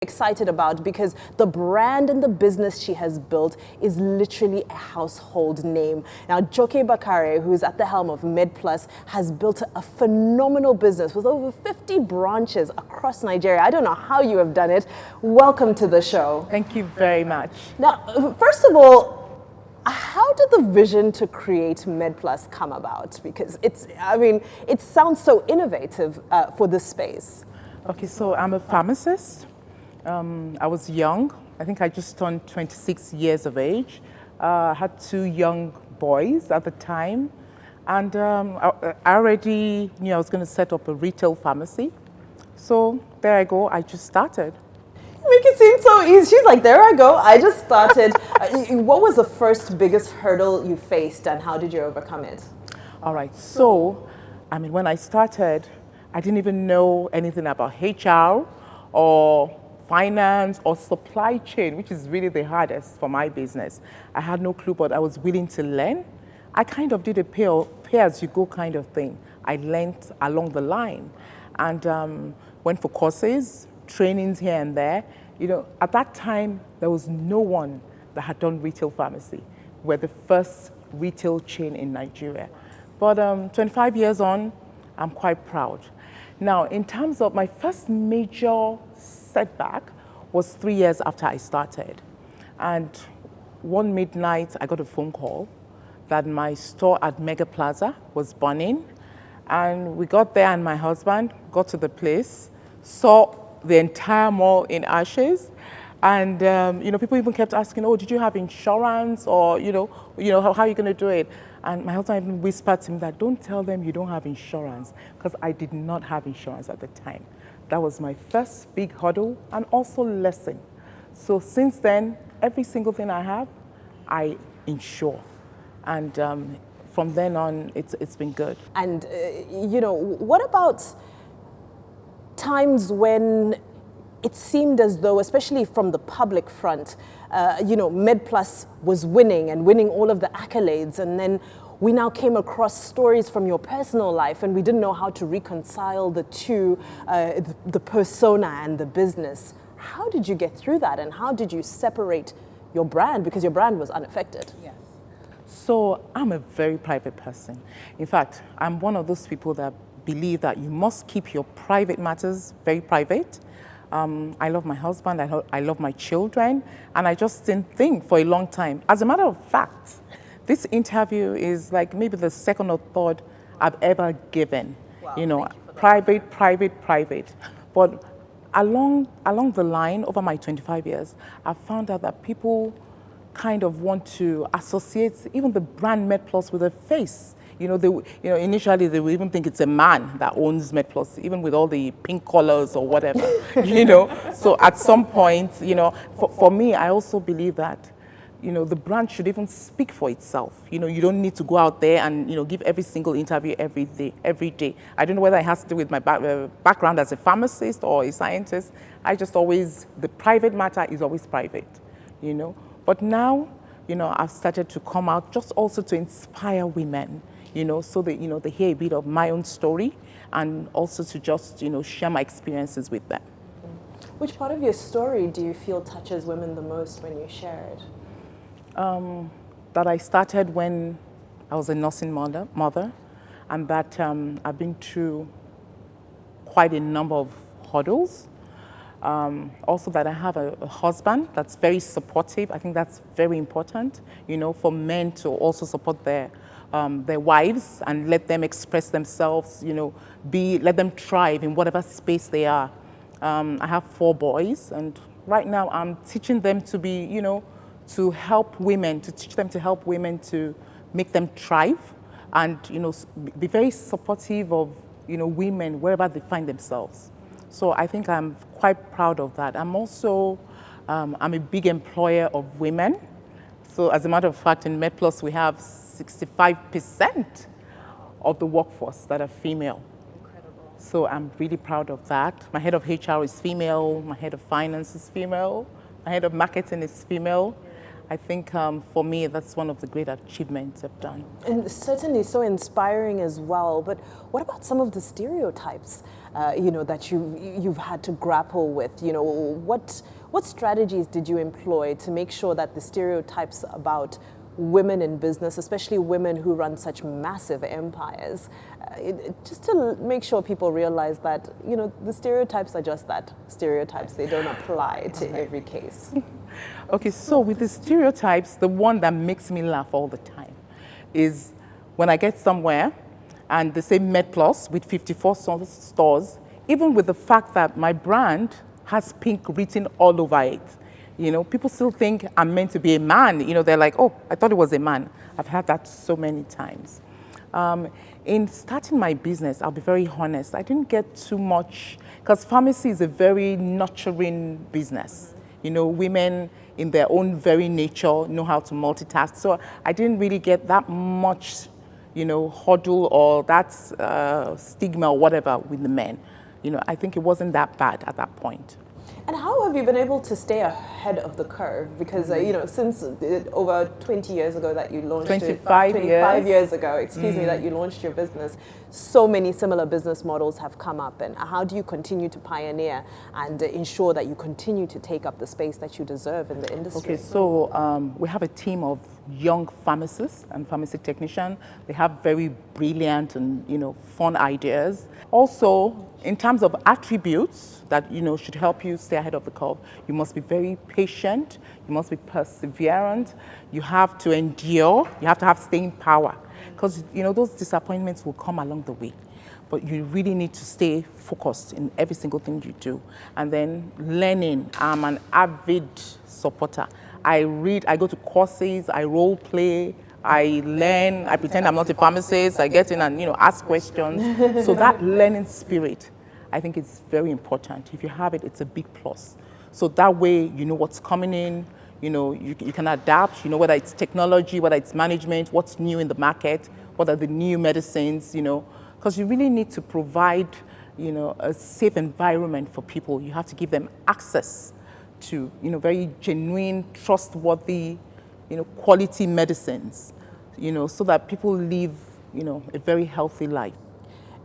excited about because the brand and the business she has built is literally a household name. Now, Joke Bakare, who's at the helm of MedPlus, has built a phenomenal business with over 50 branches across Nigeria. I don't know how you have done it. Welcome to the show. Thank you very much. Now, first of all, how did the vision to create MedPlus come about? Because it sounds so innovative for this space. Okay, so I'm a pharmacist. I was young. I think I just turned 26 years of age. I had 2 young boys at the time. And I already knew I was going to set up a retail pharmacy. So there I go. I just started. You make it seem so easy. She's like, there I go. I just started. What was the first biggest hurdle you faced and how did you overcome it? All right. So, when I started, I didn't even know anything about HR or finance or supply chain, which is really the hardest for my business. I had no clue, but I was willing to learn. I kind of did a pay-as-you-go kind of thing. I learned along the line and went for courses, trainings here and there. At that time, there was no one that had done retail pharmacy. We're the first retail chain in Nigeria. But 25 years on, I'm quite proud. Now, in terms of my first major setback was 3 years after I started. And one midnight, I got a phone call that my store at Mega Plaza was burning. And we got there and my husband got to the place, saw the entire mall in ashes. And, people even kept asking, oh, did you have insurance? Or, how are you going to do it? And my husband even whispered to me that, don't tell them you don't have insurance, because I did not have insurance at the time. That was my first big hurdle and also lesson. So since then, every single thing I have, I insure. And from then on, it's been good. And, what about times when it seemed as though, especially from the public front, MedPlus was winning all of the accolades, and then we now came across stories from your personal life and we didn't know how to reconcile the two, the persona and the business. How did you get through that and how did you separate your brand, because your brand was unaffected? Yes. So I'm a very private person. In fact, I'm one of those people that believe that you must keep your private matters very private. I love my husband, I love my children, and I just didn't think for a long time. As a matter of fact, this interview is like maybe the second or third I've ever given. Wow, private. But along the line, over my 25 years, I've found out that people kind of want to associate even the brand MedPlus with a face. Initially they will even think it's a man that owns MedPlus, even with all the pink colors or whatever, So at some point, for me, I also believe that, the brand should even speak for itself. You don't need to go out there and, give every single interview every day. I don't know whether it has to do with my background as a pharmacist or a scientist. The private matter is always private, But now, I've started to come out just also to inspire women, so that, they hear a bit of my own story and also to just, share my experiences with them. Which part of your story do you feel touches women the most when you share it? That I started when I was a nursing mother, and that I've been through quite a number of hurdles. Also that I have a husband that's very supportive. I think that's very important, for men to also support their wives and let them express themselves, let them thrive in whatever space they are. I have 4 boys, and right now I'm teaching them to be, to teach them to help women to make them thrive and, be very supportive of, women wherever they find themselves. So I think I'm quite proud of that. I'm also, I'm a big employer of women. So as a matter of fact, in MedPlus, we have 65% of the workforce that are female. Incredible. So I'm really proud of that. My head of HR is female, my head of finance is female, my head of marketing is female. I think for me, that's one of the great achievements I've done. And certainly so inspiring as well. But what about some of the stereotypes? that you've had to grapple with? What strategies did you employ to make sure that the stereotypes about women in business, especially women who run such massive empires, just to make sure people realize that, the stereotypes are just that, stereotypes. They don't apply to every case. Okay, so with the stereotypes, the one that makes me laugh all the time is when I get somewhere and they say MedPlus with 54 stores, even with the fact that my brand has pink written all over it. People still think I'm meant to be a man. They're like, oh, I thought it was a man. I've had that so many times. In starting my business, I'll be very honest, I didn't get too much, because pharmacy is a very nurturing business. Women in their own very nature know how to multitask. So I didn't really get that much, hurdle or that stigma or whatever with the men. I think it wasn't that bad at that point. And how have you been able to stay ahead of the curve? Because, since over 20 years ago that you launched 25 years ago, excuse me, that you launched your business, so many similar business models have come up. And how do you continue to pioneer and ensure that you continue to take up the space that you deserve in the industry? Okay, so we have a team of young pharmacists and pharmacy technicians. They have very brilliant and, fun ideas. Also, in terms of attributes that, should help you stay ahead of the curve, you must be very patient, you must be perseverant, you have to endure, you have to have staying power. Because, those disappointments will come along the way. But you really need to stay focused in every single thing you do. And then learning, I'm an avid supporter. I read, I go to courses, I role play, I learn, I pretend I'm not a pharmacist, I get in and, ask questions. So that learning spirit, I think it's very important. If you have it, it's a big plus. So that way, you know what's coming in, you can adapt, whether it's technology, whether it's management, what's new in the market, what are the new medicines, because you really need to provide, a safe environment for people. You have to give them access to, very genuine, trustworthy, quality medicines, so that people live, a very healthy life.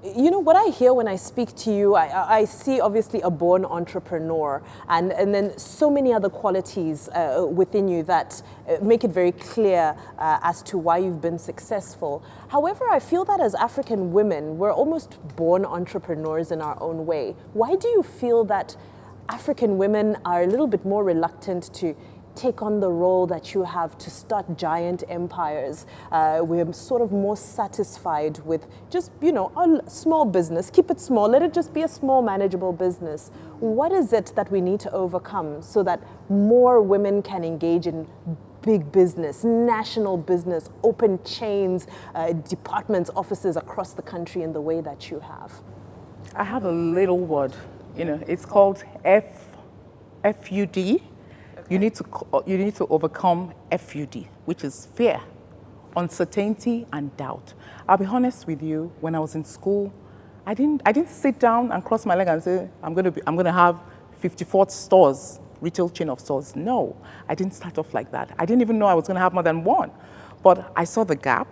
What I hear when I speak to you, I see obviously a born entrepreneur and then so many other qualities within you that make it very clear as to why you've been successful. However, I feel that as African women, we're almost born entrepreneurs in our own way. Why do you feel that African women are a little bit more reluctant to take on the role that you have to start giant empires? We're sort of more satisfied with just, a small business. Keep it small. Let it just be a small, manageable business. What is it that we need to overcome so that more women can engage in big business, national business, open chains, departments, offices across the country in the way that you have? I have a little word, it's called FUD. You need to overcome FUD, which is fear, uncertainty, and doubt. I'll be honest with you. When I was in school, I didn't sit down and cross my leg and say I'm gonna have 54 stores, retail chain of stores. No, I didn't start off like that. I didn't even know I was gonna have more than one. But I saw the gap,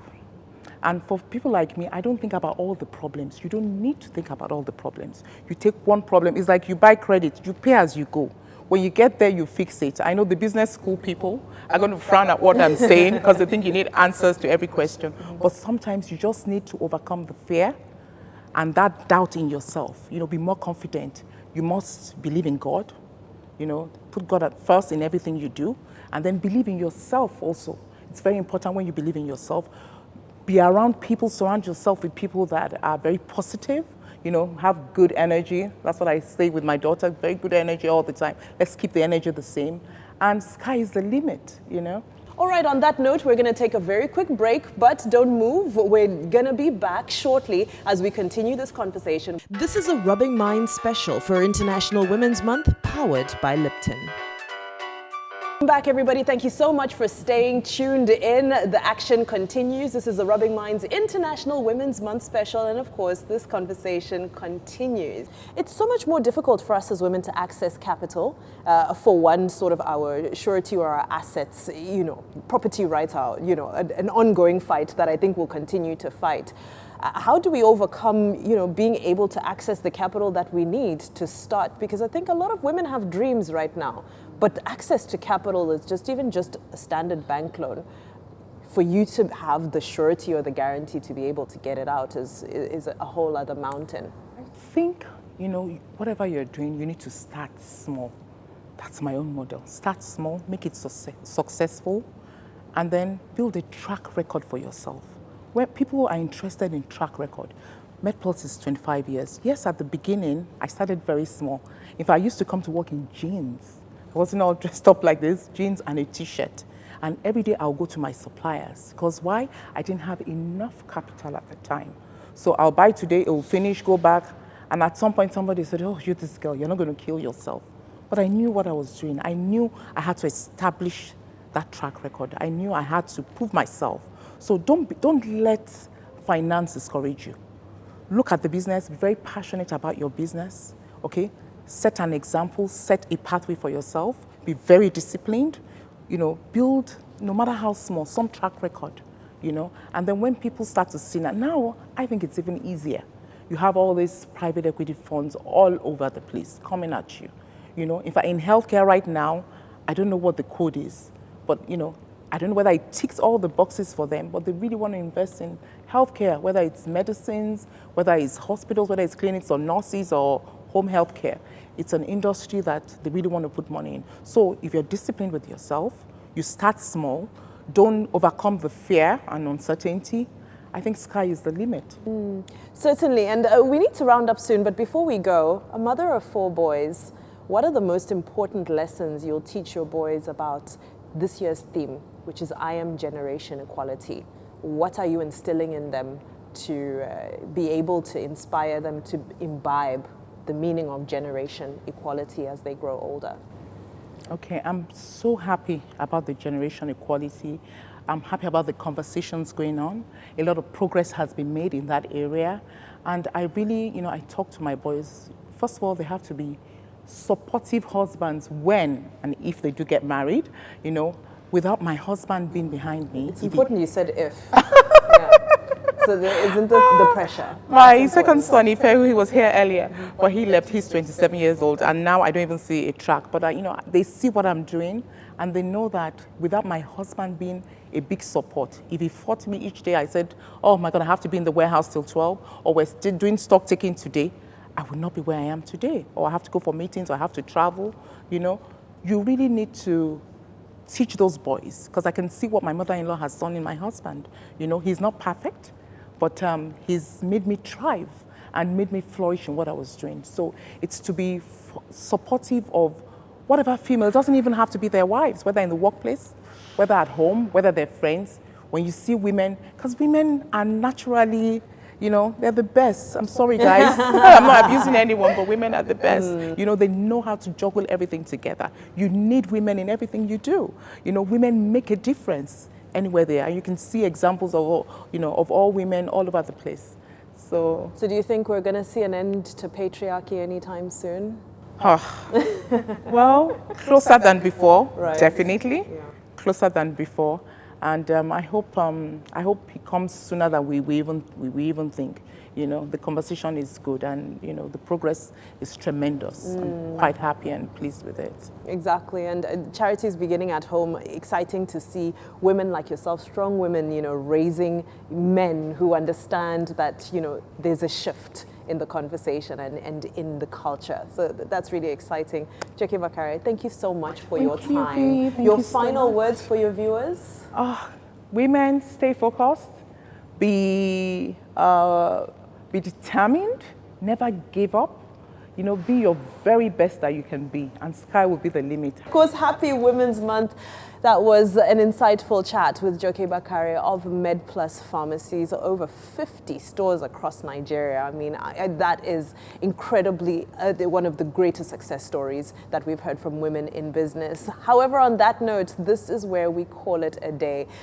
and for people like me, I don't think about all the problems. You don't need to think about all the problems. You take one problem. It's like you buy credit. You pay as you go. When you get there, you fix it. I know the business school people are going to frown at what I'm saying because they think you need answers to every question. But sometimes you just need to overcome the fear and that doubt in yourself. Be more confident. You must believe in God. Put God at first in everything you do, and then believe in yourself also. It's very important when you believe in yourself. Be around people, surround yourself with people that are very positive. Have good energy. That's what I say with my daughter, very good energy all the time. Let's keep the energy the same. And sky is the limit, All right, on that note, we're going to take a very quick break, but don't move. We're going to be back shortly as we continue this conversation. This is a Rubbing Minds special for International Women's Month, powered by Lipton. Welcome back, everybody. Thank you so much for staying tuned in. The action continues. This is the Rubbing Minds International Women's Month special, and of course, this conversation continues. It's so much more difficult for us as women to access capital. For one, sort of our surety or our assets, property rights are, an ongoing fight that I think we'll continue to fight. How do we overcome, being able to access the capital that we need to start? Because I think a lot of women have dreams right now, but access to capital is just a standard bank loan. For you to have the surety or the guarantee to be able to get it out is a whole other mountain. I think, whatever you're doing, you need to start small. That's my own model. Start small, make it successful, and then build a track record for yourself. Where people are interested in track record. MedPlus is 25 years. Yes, at the beginning, I started very small. If I used to come to work in jeans, I wasn't all dressed up like this, jeans and a t-shirt. And every day I'll go to my suppliers. Because why? I didn't have enough capital at the time. So I'll buy today, it will finish, go back. And at some point somebody said, oh, you're this girl, you're not going to kill yourself. But I knew what I was doing. I knew I had to establish that track record. I knew I had to prove myself. So don't let finance discourage you. Look at the business, be very passionate about your business, okay? Set an example, set a pathway for yourself, be very disciplined, build, no matter how small, some track record, and then when people start to see that, now I think it's even easier. You have all these private equity funds all over the place coming at you. If I'm in healthcare right now, I don't know what the code is, but I don't know whether it ticks all the boxes for them, but they really want to invest in healthcare, whether it's medicines, whether it's hospitals, whether it's clinics or nurses or home healthcare. It's an industry that they really want to put money in. So if you're disciplined with yourself, you start small, don't overcome the fear and uncertainty, I think sky is the limit. Certainly, and we need to round up soon, but before we go, a mother of 4 boys, what are the most important lessons you'll teach your boys about this year's theme, which is I Am Generation Equality? What are you instilling in them to be able to inspire them to imbibe the meaning of generation equality as they grow older? Okay, I'm so happy about the generation equality. I'm happy about the conversations going on. A lot of progress has been made in that area. And I really, I talk to my boys. First of all, they have to be supportive husbands when and if they do get married, without my husband being behind me. It's important you said if. Yeah. So there isn't the pressure. My second son, he was here earlier, but he left. He's 27 years old, and now I don't even see a track. But they see what I'm doing, and they know that without my husband being a big support, if he fought me each day, I said, oh my God, I have to be in the warehouse till 12, or we're still doing stock taking today, I would not be where I am today, or I have to go for meetings, or I have to travel. You really need to teach those boys, because I can see what my mother-in-law has done in my husband. He's not perfect, but he's made me thrive and made me flourish in what I was doing. So it's to be supportive of whatever female. It doesn't even have to be their wives, whether in the workplace, whether at home, whether they're friends. When you see women, because women are naturally, they're the best. I'm sorry, guys. I'm not abusing anyone, but women are the best. They know how to juggle everything together. You need women in everything you do. Women make a difference anywhere they are. You can see examples of all women all over the place. So do you think we're going to see an end to patriarchy anytime soon? Well, closer than before, right. Definitely. Yeah. Closer than before. And I hope it comes sooner than we even think. The conversation is good, and the progress is tremendous. I'm quite happy and pleased with it. Exactly, and charity is beginning at home. Exciting to see women like yourself, strong women, raising men who understand that there's a shift in the conversation and in the culture. So that's really exciting. Joke Bakare, thank you so much for your time. Thank your you final so much. words for your viewers? Women, stay focused, be determined, never give up. Be your very best that you can be, and sky will be the limit. Of course, happy Women's Month. That was an insightful chat with Joke Bakare of MedPlus Pharmacies, over 50 stores across Nigeria. I mean, that is incredibly one of the greatest success stories that we've heard from women in business. However, on that note, this is where we call it a day.